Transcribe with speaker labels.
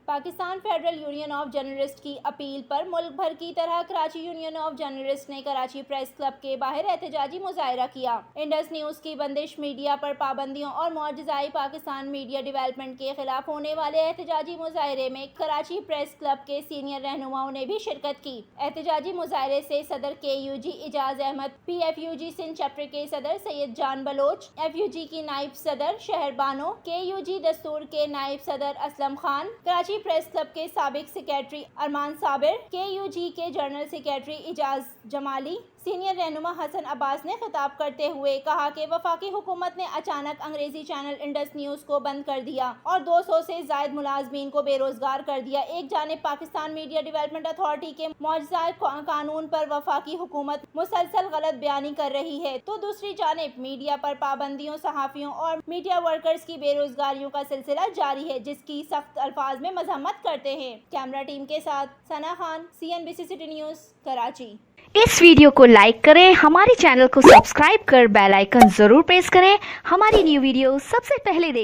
Speaker 1: Pakistan federal union of journalist کی appeal پر ملک بھر کی طرح کراچی یونین آف جرنلسٹ نے کراچی پریس کلب کے باہر احتجاجی مظاہرہ کیا۔ انڈس نیوز کی بندش، میڈیا پر پابندیوں اور معجزۂ پاکستان میڈیا ڈیولپمنٹ کے خلاف ہونے والے احتجاجی مظاہرے میں کراچی پریس کلب کے سینئر رہنماؤں نے بھی شرکت کی۔ احتجاجی مظاہرے سے صدر KUG اعجاز احمد، PFUG سندھ چیپٹر کے صدر سید جان بلوچ، FUG کی نائب صدر شہر بانو، KUG دستور کے نائب صدر اسلم خان، کراچی پریس کلب کے سابق سیکریٹری ارمان صابر، KUG کے جنرل سیکریٹری اعجاز جمالی، سینئر رہنما حسن عباس نے خطاب کرتے ہوئے کہا کہ وفاقی حکومت نے اچانک انگریزی چینل انڈس نیوز کو بند کر دیا اور 200 سے زائد ملازمین کو بے روزگار کر دیا۔ ایک جانب پاکستان میڈیا ڈیولپمنٹ اتھارٹی کے معجزۂ قانون پر وفاقی حکومت مسلسل غلط بیانی کر رہی ہے تو دوسری جانب میڈیا پر پابندیوں، صحافیوں اور میڈیا ورکرز کی بے روزگاریوں کا سلسلہ جاری ہے، جس کی سخت الفاظ میں مذمت کرتے ہیں۔ کیمرہ ٹیم کے ساتھ Sana Khan, CNBC city news, Karachi.
Speaker 2: اس ویڈیو کو لائک کریں، ہمارے چینل کو سبسکرائب کر بیل آئیکن ضرور پریس کریں، ہماری نیو ویڈیو سب سے پہلے دیکھیں۔